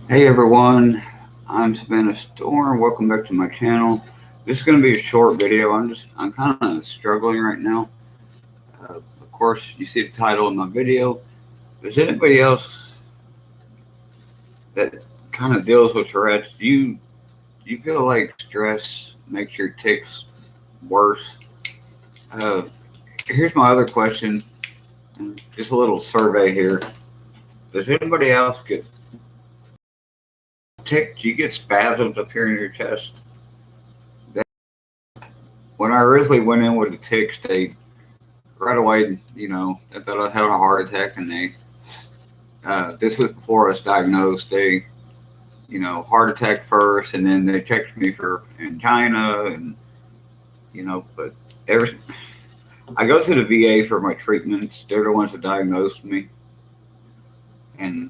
Hey everyone, I'm Savannah Storm. Welcome back to my channel. This is going to be a short video. I'm kind of struggling right now. Of course, you see the title of my video. Does anybody else that kind of deals with Tourette's, do you feel like stress makes your tics worse? Uh, Here's my other question. Just a little survey here. Does anybody else get tics? Do you get spasms up here in your chest? When I originally went in with the tics, they right away, I thought I had a heart attack, and this was before I was diagnosed. Heart attack first, and then they checked me for angina, and but every I go to the VA for my treatments. They're the ones that diagnosed me, and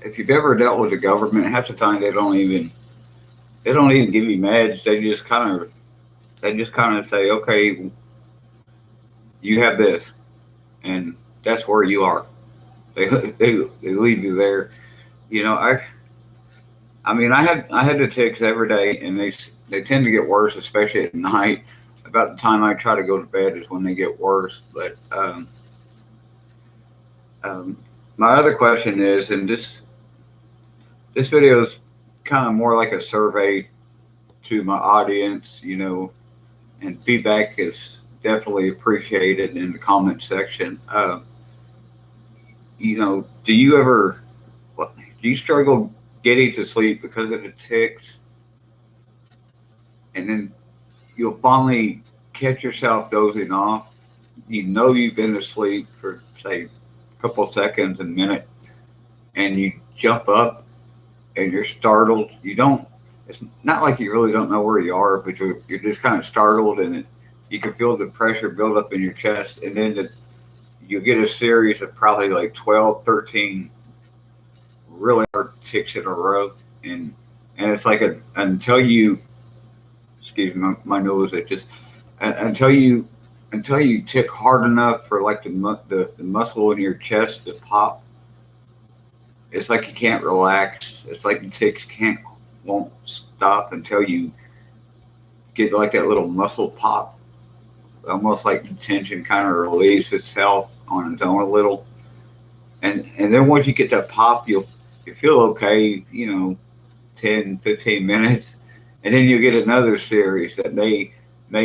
if you've ever dealt with the government, half the time they don't even give you meds. They just kind of say, okay, you have this, and that's where you are. They leave you there. You know, I mean, I had the ticks every day, and they tend to get worse, especially at night. About the time I try to go to bed is when they get worse. But um, my other question is, and this video is kind of more like a survey to my audience, and feedback is definitely appreciated in the comment section. Do you ever do you struggle getting to sleep because of the ticks, and then you'll finally catch yourself dozing off? You've been asleep for say a couple of seconds, a minute, and you jump up and you're startled. You don't. It's not like you really don't know where you are, but you're just kind of startled, and you can feel the pressure build up in your chest, and then you get a series of probably like 12, 13 really hard ticks in a row, and it's like until you, excuse me, my nose itches, until you tick hard enough for like the muscle in your chest to pop. It's like you can't relax. It's like the ticks won't stop until you get like that little muscle pop, almost like the tension kind of relieves itself on its own a little. And then once you get that pop, you feel okay, 10, 15 minutes, and then you get another series that may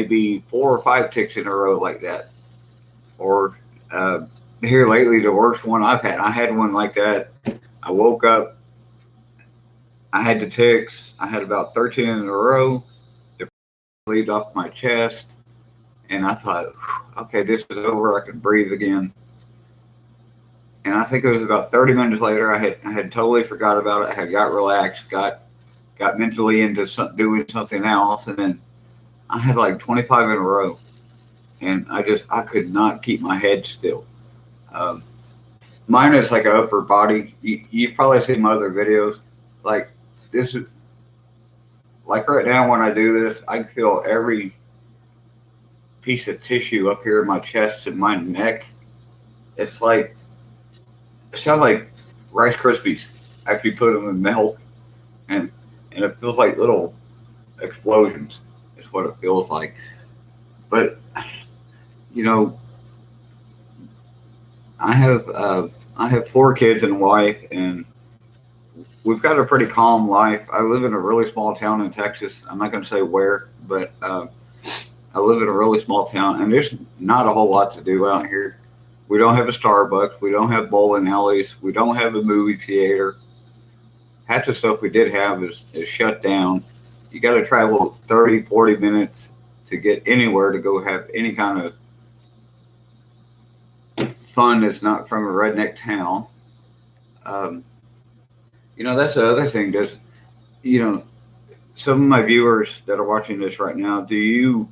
be 4 or 5 ticks in a row like that. Or here lately, the worst one I had one like that. I woke up, I had the ticks. I had about 13 in a row. They relieved off my chest, and I thought, okay, this is over. I can breathe again. And I think it was about 30 minutes later. I had totally forgot about it. I had got relaxed, got mentally into doing something else, and then I had like 25 in a row, and I could not keep my head still. Um, Mine is like an upper body. You've probably seen my other videos. Like this is like right now when I do this, I can feel every piece of tissue up here in my chest and my neck. It's like it sounds like Rice Krispies after you put them in milk, and and it feels like little explosions. Is what it feels like. But you know, I have uh, I have 4 kids and a wife, and we've got a pretty calm life. I live in a really small town in Texas. I'm not going to say where, but I live in a really small town, and there's not a whole lot to do out here. We don't have a Starbucks. We don't have bowling alleys. We don't have a movie theater. Half the stuff we did have is shut down. You got to travel 30, 40 minutes to get anywhere to go have any kind of fun that's not from a redneck town. Um, that's the other thing. You know, some of my viewers that are watching this right now, do you,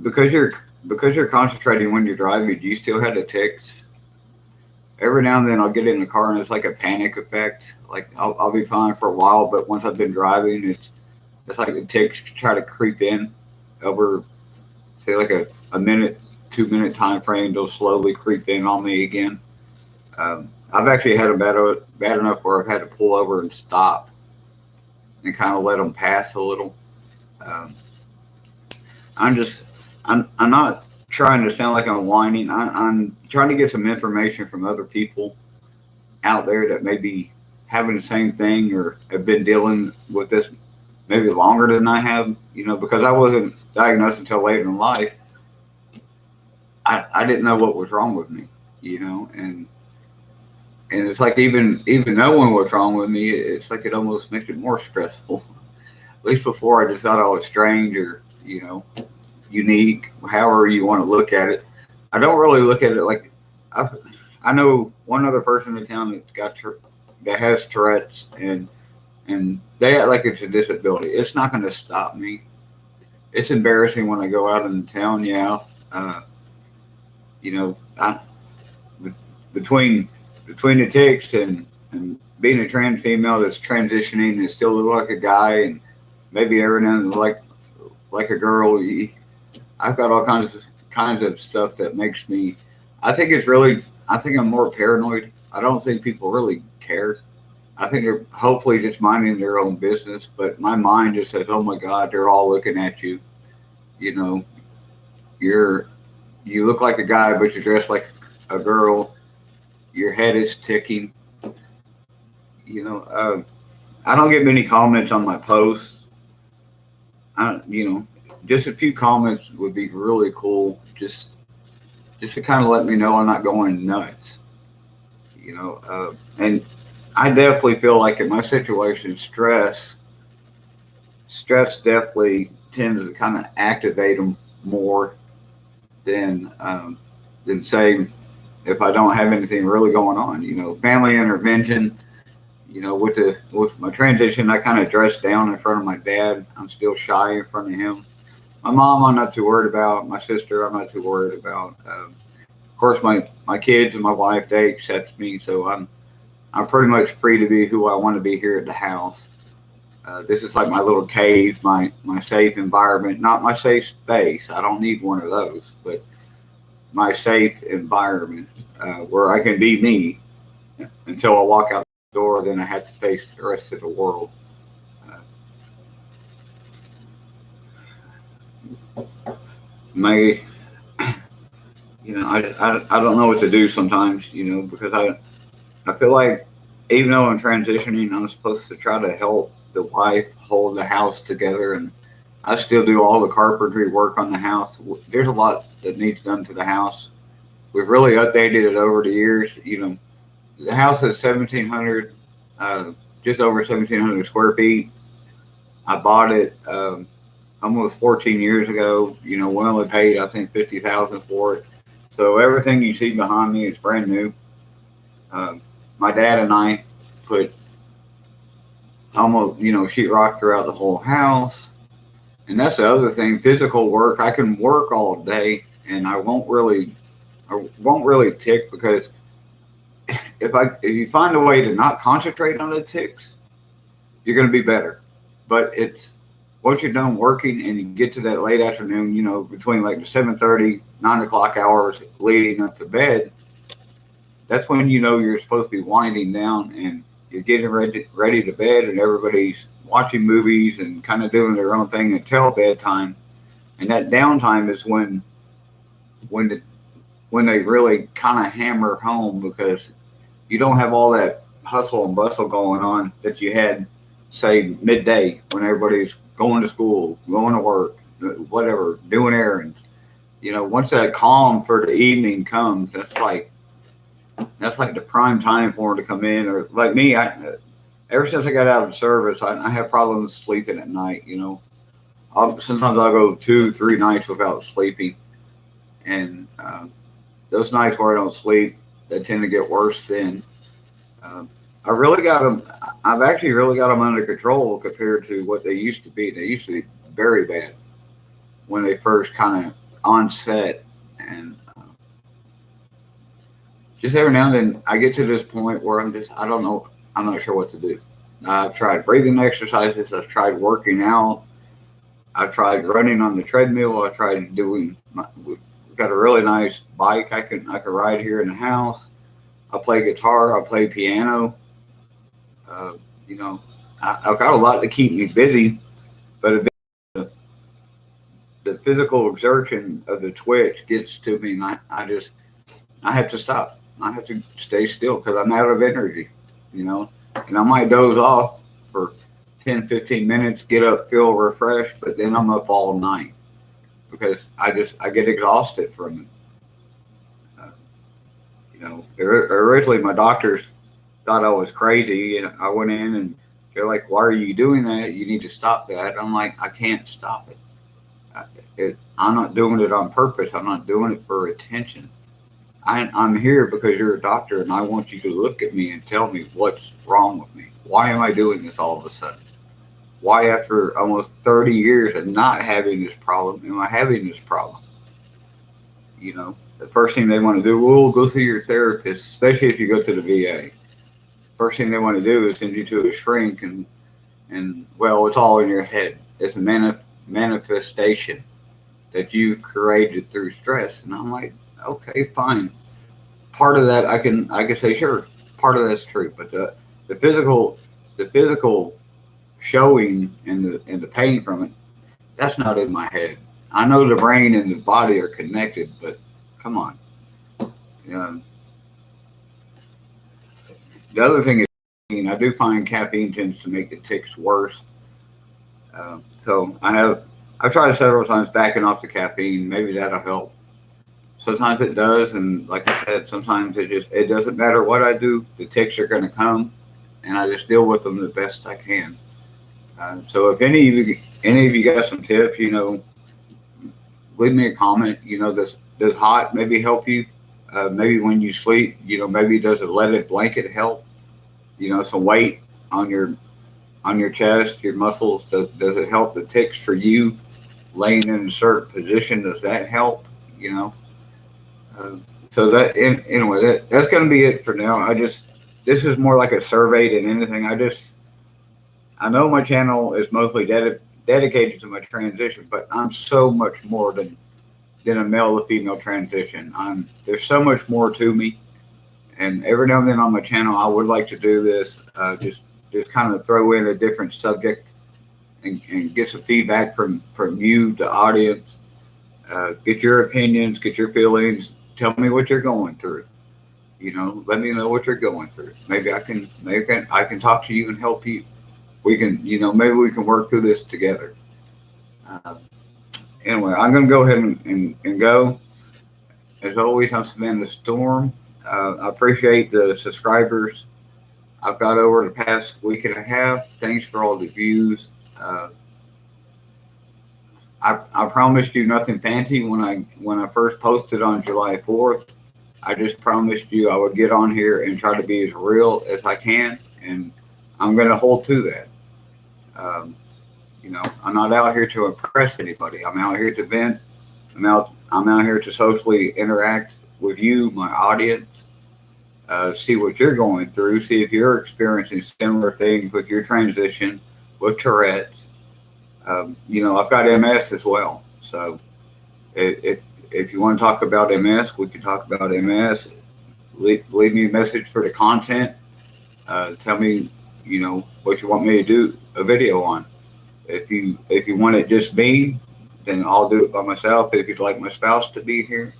because you're concentrating when you're driving, do you still have the ticks? Every now and then I'll get in the car and it's like a panic effect. Like I'll be fine for a while, but once I've been driving, it's like the ticks try to creep in over, say, like a minute, 2 minute time frame. They'll slowly creep in on me again. I've actually had them bad enough where I've had to pull over and stop and kind of let them pass a little. Um, I'm just, I'm not trying to sound like I'm whining. I'm trying to get some information from other people out there that may be having the same thing or have been dealing with this maybe longer than I have, because I wasn't diagnosed until later in life. I didn't know what was wrong with me, and it's like even knowing what's wrong with me, it's like it almost makes it more stressful. At least before, I just thought I was strange or unique, however you want to look at it. I don't really look at it like I. I know one other person in town that has Tourette's, and they act like it's a disability. It's not going to stop me. It's embarrassing when I go out in town. Yeah, uh, I, between the tics and being a trans female that's transitioning and still look like a guy and maybe every now and then like a girl. I've got all kinds of stuff that makes me. I think it's really. I think I'm more paranoid. I don't think people really care. I think they're hopefully just minding their own business, but my mind just says, "Oh my God, they're all looking at you." You know, you're you look like a guy, but you're dressed like a girl. Your head is ticking. You know, I don't get many comments on my posts. Just a few comments would be really cool. Just to kind of let me know I'm not going nuts. And I definitely feel like in my situation, stress definitely tends to kind of activate them more than say if I don't have anything really going on. Family intervention. With my transition, I kind of dressed down in front of my dad. I'm still shy in front of him. My mom, I'm not too worried about. My sister, I'm not too worried about. Of course, my kids and my wife, they accept me, so I'm pretty much free to be who I want to be here at the house. This is like my little cave, my safe environment, not my safe space. I don't need one of those, but my safe environment where I can be me until I walk out the door. Then I have to face the rest of the world. Uh, my, I don't know what to do sometimes. Because I feel like even though I'm transitioning, I'm supposed to try to help the wife hold the house together, and I still do all the carpentry work on the house. There's a lot that needs done to the house. We've really updated it over the years. The house is 1,700, just over 1,700 square feet. I bought it almost 14 years ago. We only paid I think 50,000 for it. So everything you see behind me is brand new. My dad and I put almost sheetrock throughout the whole house, and that's the other thing. Physical work. I can work all day, and I won't really tick because if you find a way to not concentrate on the ticks, you're going to be better. But it's once you're done working and you get to that late afternoon, between like the 7:30, 9 o'clock hours leading up to bed, that's when you're supposed to be winding down and you're getting ready to bed, and everybody's watching movies and kind of doing their own thing until bedtime. And that downtime is when the, when they really kind of hammer home because you don't have all that hustle and bustle going on that you had, say, midday when everybody's going to school, going to work, whatever, doing errands. Once that calm for the evening comes, that's like the prime time for them to come in. Or like me, ever since I got out of service, I have problems sleeping at night. Sometimes I'll go 2, 3 nights without sleeping, and those nights where I don't sleep, they tend to get worse. Then um, I really got them. I've actually really got them under control compared to what they used to be. They used to be very bad when they first kind of onset, and just every now and then I get to this point where I don't know, I'm not sure what to do. I've tried breathing exercises, I've tried working out, I've tried running on the treadmill, I've tried we've got a really nice bike I can ride here in the house. I play guitar. I play piano. Uh, you know, I've got a lot to keep me busy, but the physical exertion of the twitch gets to me, and I have to stop. I have to stay still because I'm out of energy, you know, and I might doze off for 10, 15 minutes, get up, feel refreshed, but then I'm up all night because I get exhausted from it. Uh, originally my doctors thought I was crazy, and I went in and they're like, "Why are you doing that? You need to stop that." I'm like, "I can't stop it. I'm not doing it on purpose. I'm not doing it for attention. I'm here because you're a doctor, and I want you to look at me and tell me what's wrong with me. Why am I doing this all of a sudden? Why, after almost 30 years of not having this problem, am I having this problem?" You know, the first thing they want to do, well, go see your therapist, especially if you go to the VA. First thing they want to do is send you to a shrink, and well, it's all in your head. It's a manifestation that you've created through stress. And I'm like, okay, fine. Part of that I can say, sure, part of that's true, but the physical the physical showing and the pain from it, that's not in my head. I know the brain and the body are connected, but come on. Um, the other thing is, I do find caffeine tends to make the tics worse. So I've tried several times backing off the caffeine. Maybe that'll help. Sometimes it does, and like I said, sometimes it doesn't matter what I do. The tics are going to come, and I just deal with them the best I can. So if any of you got some tips, leave me a comment. Does hot maybe help you? Maybe when you sleep, maybe does a leaded blanket help? Some weight on your chest, your muscles. Does it help the tics for you? Laying in a certain position, does that help? You know. So anyway, that's going to be it for now. This is more like a survey than anything. I know my channel is mostly dedicated to my transition, but I'm so much more than a male to female transition. There's so much more to me, and every now and then on my channel, I would like to do this, just kind of throw in a different subject and get some feedback from you, the audience. Get your opinions, get your feelings. Tell me what you're going through. Let me know what you're going through. Maybe I can talk to you and help you. We can, maybe we can work through this together. Uh, anyway, I'm going to go ahead and go. As always, I'm Savannah Storm. I appreciate the subscribers I've got over the past week and a half. Thanks for all the views. I promised you nothing fancy when I first posted on July 4th. I just promised you I would get on here and try to be as real as I can, and I'm going to hold to that. I'm not out here to impress anybody. I'm out here to vent. I'm out here to socially interact with you, my audience. See what you're going through. See if you're experiencing similar things with your transition, with Tourette's. I've got MS as well. So if you want to talk about MS, we can talk about MS. Leave me a message for the content. Tell me, what you want me to do a video on. If you want it just me, then I'll do it by myself. If you'd like my spouse to be here,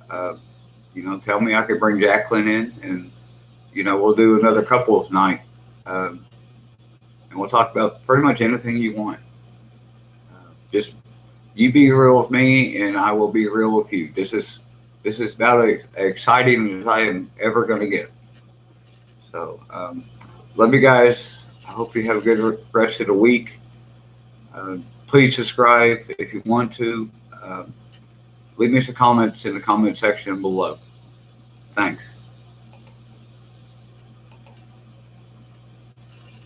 tell me. I could bring Jacqueline in, and we'll do another couples night, and we'll talk about pretty much anything you want. Just you be real with me, and I will be real with you. This is about as exciting as I am ever going to get. So, love you guys. I hope you have a good rest of the week. Please subscribe if you want to. Leave me some comments in the comment section below. Thanks.